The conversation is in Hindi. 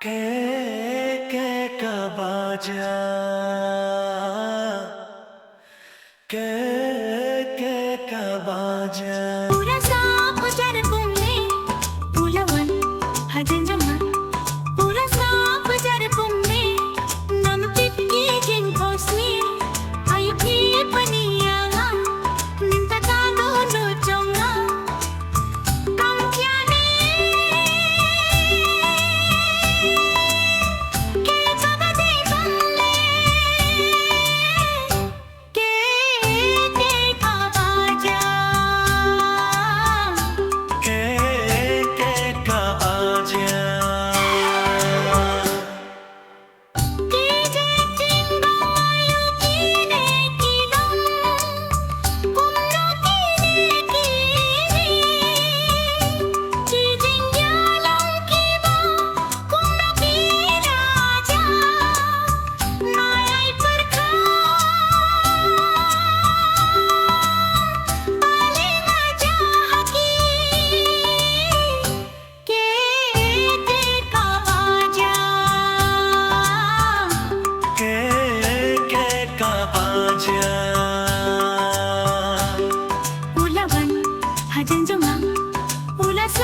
के कबाजा के कबाजा पूरा साफ जर पुंगे पुलवन हजंजमा पूरा साफ जर पुंगे नम पिक्की जिन कोस्मी आयु की पनिया निंता का दोनो चोंगा कम क्या ने के जगह दे बंगले के कबाजा के कबाजा Ulan, hajan jomang, ulas